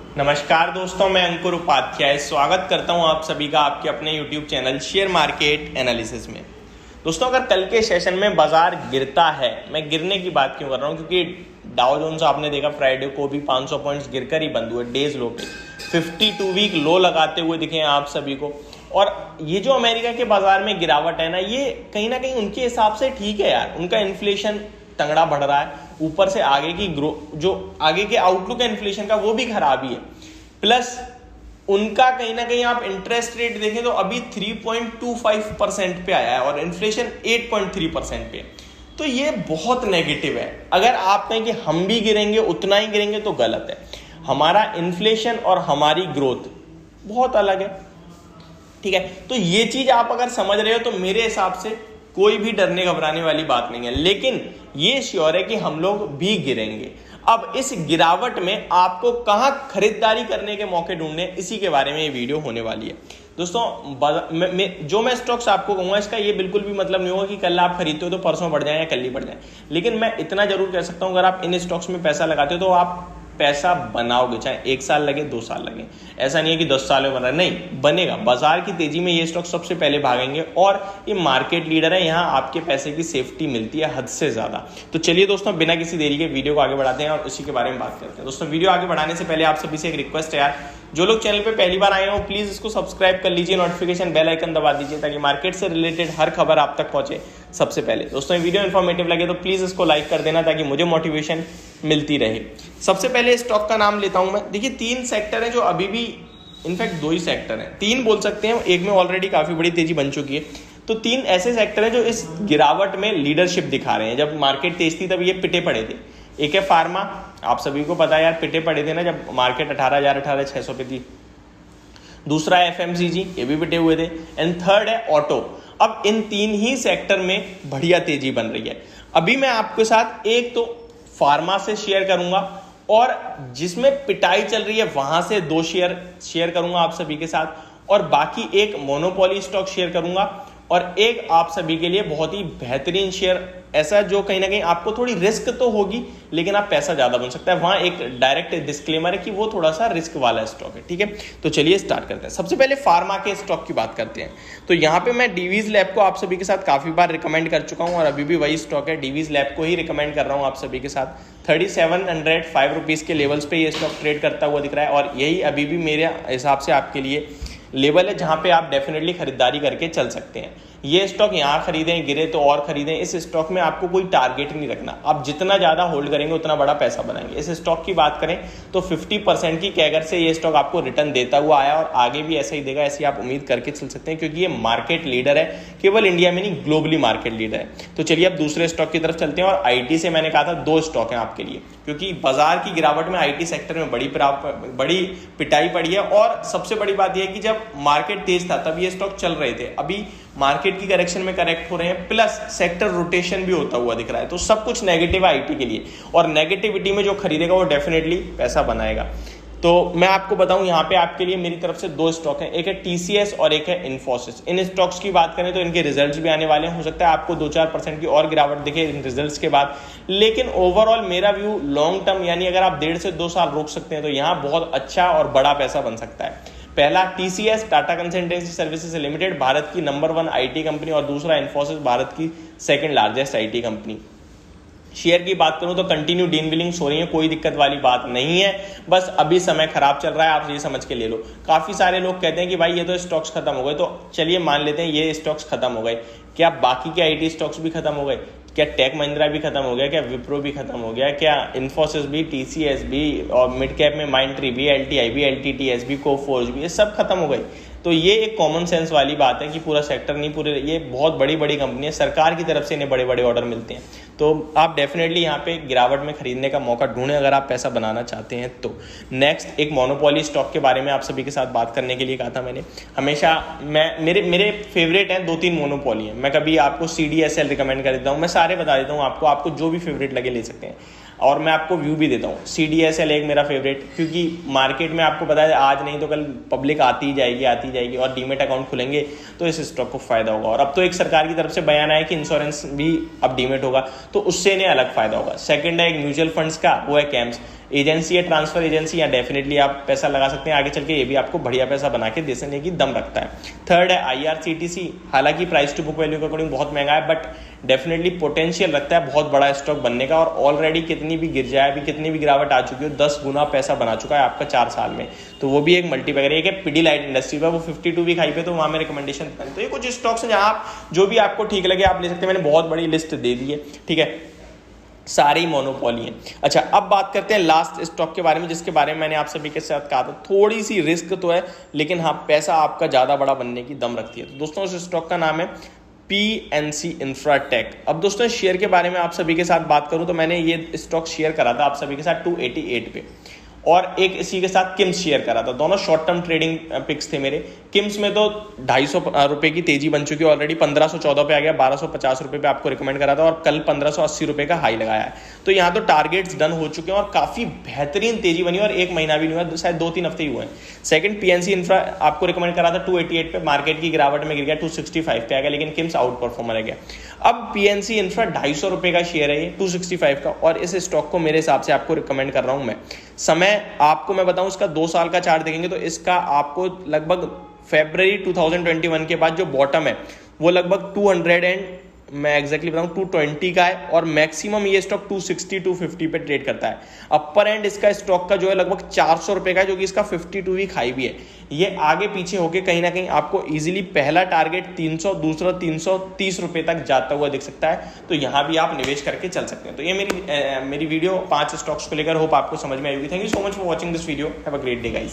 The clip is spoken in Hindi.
नमस्कार दोस्तों, मैं अंकुर उपाध्याय स्वागत करता हूं आप सभी का आपके अपने YouTube channel share market analysis में। दोस्तों, अगर कल के सेशन में बाजार गिरता है, मैं गिरने की बात क्यों कर रहा हूं, क्योंकि डाउ जोन्स आपने देखा फ्राइडे को भी 500 पॉइंट्स गिरकर ही बंद हुए डेज लो पे, 52 वीक लो लगाते हुए दिखे आप सभी को। और ये जो अमेरिका के बाजार में गिरावट है ना कहीं उनके हिसाब से ठीक है यार। उनका इन्फ्लेशन तगड़ा बढ़ रहा है, ऊपर से आगे की जो आगे के आउटलुक है इन्फ्लेशन का वो भी खराब ही है। प्लस उनका कहीं ना कहीं आप इंटरेस्ट रेट देखें तो अभी 3.25% पे आया है और इन्फ्लेशन 8.3% पे। तो ये बहुत नेगेटिव है। अगर आप कहें कि हम भी गिरेंगे उतना ही गिरेंगे तो गलत है। हमारा इन्फ्लेशन और हमारी ग्रोथ बहुत अलग है, ठीक है। तो ये चीज आप अगर समझ रहे हो तो मेरे हिसाब से कोई भी डरने घबराने वाली बात नहीं है। लेकिन ये श्योर है कि हम लोग भी गिरेंगे। अब इस गिरावट में आपको कहां खरीदारी करने के मौके ढूंढने, इसी के बारे में ये वीडियो होने वाली है। दोस्तों, जो मैं स्टॉक्स आपको कहूंगा इसका ये बिल्कुल भी मतलब नहीं होगा कि कल आप खरीदते हो तो परसों बढ़ जाए या कल ही बढ़ जाए। लेकिन मैं इतना जरूर कह सकता हूं, अगर आप इन स्टॉक्स में पैसा लगाते हो तो आप पैसा बनाओगे, चाहे 1 साल लगे 2 साल लगे। ऐसा नहीं है कि 10 साल में बन रहा है, नहीं बनेगा। बाजार की तेजी में ये स्टॉक सबसे पहले भागेंगे और ये मार्केट लीडर है। यहाँ आपके पैसे की सेफ्टी मिलती है हद से ज्यादा। तो चलिए दोस्तों, बिना किसी देरी के वीडियो को आगे बढ़ाते हैं और उसी के बारे में बात करते हैं। दोस्तों, वीडियो आगे बढ़ाने से पहले आप सभी से एक रिक्वेस्ट है यार, जो लोग चैनल पे पहली बार आए हो प्लीज इसको सब्सक्राइब कर लीजिए, नोटिफिकेशन बेल आइकन दबा दीजिए ताकि मार्केट से रिलेटेड हर खबर आप तक पहुंचे सबसे पहले। दोस्तों, ये वीडियो इन्फॉर्मेटिव लगे तो प्लीज इसको लाइक कर देना ताकि मुझे मोटिवेशन मिलती रहे। सबसे पहले स्टॉक का नाम लेता हूं मैं। देखिए, 3 सेक्टर है जो अभी भी, इनफैक्ट 2 ही सेक्टर हैं, 3 बोल सकते हैं, एक में ऑलरेडी काफी बड़ी तेजी बन चुकी है। तो 3 ऐसे सेक्टर हैं जो इस गिरावट में लीडरशिप दिखा रहे हैं। जब मार्केट तेज थी तब ये पिटे पड़े थे। एक है फार्मा, आप सभी को पता है यार, पिटे पड़े थे ना जब मार्केट 18,600 पे थी। दूसरा है एफएमसीजी, ये भी पिटे हुए थे। एंड थर्ड है ऑटो। अब इन 3 ही सेक्टर में बढ़िया तेजी बन रही है। अभी मैं आपके साथ एक तो फार्मा से शेयर करूंगा और जिसमें पिटाई चल रही है वहां से 2 शेयर करूंगा आप सभी के साथ, और बाकी एक मोनोपोली स्टॉक शेयर करूंगा और एक आप सभी के लिए बहुत ही बेहतरीन शेयर, ऐसा जो कहीं ना कहीं आपको थोड़ी रिस्क तो होगी लेकिन आप पैसा ज्यादा बन सकता है। वहां एक डायरेक्ट डिस्क्लेमर है कि वो थोड़ा सा रिस्क वाला स्टॉक है, ठीक है। तो चलिए स्टार्ट करते हैं। सबसे पहले फार्मा के स्टॉक की बात करते हैं। तो यहाँ पे मैं डीवीज लैब को आप सभी के साथ काफी बार रिकमेंड कर चुका हूँ और अभी भी वही स्टॉक है, डीवीज लैब को ही रिकमेंड कर रहा हूँ आप सभी के साथ। 3705 रुपीज के लेवल्स पे ये स्टॉक ट्रेड करता हुआ दिख रहा है और यही अभी भी मेरे हिसाब से आपके लिए लेवल है जहां पे आप डेफिनेटली खरीदारी करके चल सकते हैं। ये स्टॉक यहां खरीदें, गिरे तो और खरीदें। इस स्टॉक में आपको कोई टारगेट नहीं रखना, आप जितना ज्यादा होल्ड करेंगे उतना बड़ा पैसा बनाएंगे। इस स्टॉक की बात करें तो 50% की कैगर से ये स्टॉक आपको रिटर्न देता हुआ आया और आगे भी ऐसा ही देगा, ऐसी आप उम्मीद करके चल सकते हैं क्योंकि ये मार्केट लीडर है, केवल इंडिया में नहीं ग्लोबली मार्केट लीडर है। तो चलिए अब दूसरे स्टॉक की तरफ चलते हैं। और आईटी से मैंने कहा था 2 स्टॉक हैं आपके लिए, क्योंकि बाजार की गिरावट में आईटी सेक्टर में बड़ी पिटाई पड़ी है। और सबसे बड़ी बात यह है कि जब मार्केट तेज था तब ये स्टॉक चल रहे थे, अभी मार्केट की करेक्शन में करेक्ट हो रहे हैं, प्लस सेक्टर रोटेशन भी होता हुआ दिख रहा है। तो सब कुछ नेगेटिव है आईटी के लिए और नेगेटिविटी में जो खरीदेगा वो डेफिनेटली पैसा बनाएगा। तो मैं आपको बताऊं, यहाँ पे आपके लिए मेरी तरफ से 2 स्टॉक हैं, एक है टीसीएस और एक है इन्फोसिस। इन स्टॉक्स की बात करें तो इनके रिजल्ट्स भी आने वाले हैं, हो सकता है आपको 2-4% की और गिरावट दिखे इन रिजल्ट्स के बाद। लेकिन ओवरऑल मेरा व्यू लॉन्ग टर्म, यानी अगर आप 1.5 से 2 साल रोक सकते हैं तो यहाँ बहुत अच्छा और बड़ा पैसा बन सकता है। पहला TCS, Tata consultancy services limited, Bharat की नंबर 1 आईटी कंपनी, और दूसरा इन्फोसिस, भारत की 2nd largest IT company. Share की बात करूं तो कंटिन्यू डीनविलिंग्स हो रही है, कोई दिक्कत वाली बात नहीं है, बस अभी समय खराब चल रहा है, आप ये समझ के ले लो। काफी सारे लोग कहते हैं कि भाई ये तो स्टॉक्स खत्म हो गए, तो चलिए मान लेते हैं ये स्टॉक्स खत्म हो गए। क्या बाकी के आईटी स्टॉक्स भी खत्म हो गए? क्या टेक महिंद्रा भी खत्म हो गया? क्या विप्रो भी खत्म हो गया? क्या इन्फोसिस भी, टीसीएस भी, और मिड कैप में माइंडट्री भी, एलटीआई भी, एलटीटीएस भी, कोफोर्ज भी, ये सब खत्म हो गए? तो ये एक कॉमन सेंस वाली बात है कि पूरा सेक्टर नहीं, पूरे ये बहुत बड़ी बड़ी कंपनी है, सरकार की तरफ से इन्हें बड़े बड़े ऑर्डर मिलते हैं। तो आप डेफिनेटली यहाँ पे गिरावट में खरीदने का मौका ढूंढें अगर आप पैसा बनाना चाहते हैं तो। नेक्स्ट, एक मोनोपोली स्टॉक के बारे में आप सभी के साथ बात करने के लिए कहा था मैंने। हमेशा मेरे फेवरेट हैं 2-3 मोनोपोली हैं। मैं कभी आपको CDSL रिकमेंड कर देता हूँ, मैं सारे बता देता हूँ आपको जो भी फेवरेट लगे ले सकते हैं। और मैं आपको व्यू भी देता हूँ। CDSL एक मेरा फेवरेट, क्योंकि मार्केट में आपको पता है आज नहीं तो कल पब्लिक आती जाएगी और डीमेट अकाउंट खुलेंगे तो इस स्टॉक को फायदा होगा। और अब तो एक सरकार की तरफ से बयान आया कि इंश्योरेंस भी अब डीमेट होगा, तो उससे इन्हें अलग फायदा होगा। सेकंड है एक म्यूचुअल फंड्स का, वो है कैम्स। एजेंसी है, ट्रांसफर एजेंसी, या डेफिनेटली आप पैसा लगा सकते हैं आगे चल के, ये भी आपको बढ़िया पैसा बना के देने की दम रखता है। थर्ड है IRCTC, हालांकि प्राइस टू बुक वैल्यू के अकॉर्डिंग बहुत महंगा है, बट डेफिनेटली पोटेंशियल रखता है बहुत बड़ा स्टॉक बनने का, और ऑलरेडी कितनी भी गिर जाए, अभी कितनी भी गिरावट आ चुकी हो, 10 गुना पैसा बना चुका है आपका 4 साल में, तो वो भी एक मल्टीपैगर। एक है पिडिलाइट इंडस्ट्री पर, वो 52 वीक हाई पे, तो वहां में रिकमेंडेशन। तो ये कुछ स्टॉक्स हैं जहां आप जो भी आपको ठीक लगे आप ले सकते हैं। मैंने बहुत बड़ी लिस्ट दे दी है, ठीक है, सारी मोनोपोली है। अच्छा, अब बात करते हैं लास्ट स्टॉक के बारे में, जिसके बारे में मैंने आप सभी के साथ कहा था थोड़ी सी रिस्क तो है, लेकिन हाँ पैसा आपका ज़्यादा बड़ा बनने की दम रखती है। तो दोस्तों उस स्टॉक का नाम है PNC इंफ्राटेक। अब दोस्तों इस शेयर के बारे में आप सभी के साथ बात करूं तो मैंने ये स्टॉक शेयर करा था आप सभी के साथ 288 पे, और एक इसी के साथ किम्स शेयर करा था। दोनों शॉर्ट टर्म ट्रेडिंग पिक्स थे मेरे। किम्स में तो 250 रुपए की तेजी बन चुकी है ऑलरेडी, 1514 पे आ गया, 1250 रुपए पे आपको रिकमेंड करा था, और कल 1580 रुपए का हाई लगाया है। तो यहाँ तो टारगेट्स डन हो चुके हैं और काफी बेहतरीन तेजी बनी, और एक महीना भी नहीं हुआ, शायद 2-3 हफ्ते ही हुए हैं। सेकंड PNC इंफ्रा आपको रिकमेंड करा था 288 पे, मार्केट की गिरावट में गिर गया 265 पे आ गया, लेकिन किम्स आउट परफॉर्मर रह गया। अब PNC इंफ्रा 250 रुपए का शेयर है ये 265 का, और इस स्टॉक को मेरे हिसाब से आपको रिकमेंड कर रहा हूं मैं। समय आपको मैं बताऊं, इसका 2 साल का चार्ट देखेंगे तो इसका आपको लगभग फरवरी 2021 के बाद जो बॉटम है वो लगभग 200 एंड मैं एग्जैक्टली बताऊं 220 का है, और मैक्सिमम ये स्टॉक 260-250 पे ट्रेड करता है। अपर एंड इसका स्टॉक का जो है लगभग 400 रुपए का है, जो कि इसका 52 वीक हाई भी है। ये आगे पीछे होके कहीं ना कहीं आपको इजीली पहला टारगेट 300, दूसरा 330 रुपए तक जाता हुआ दिख सकता है, तो यहाँ भी आप निवेश करके चल सकते हैं। तो ये मेरी वीडियो 5 स्टॉक्स को लेकर, होप आपको समझ में आई होगी। Thank you so much for watching this video, have a great day guys.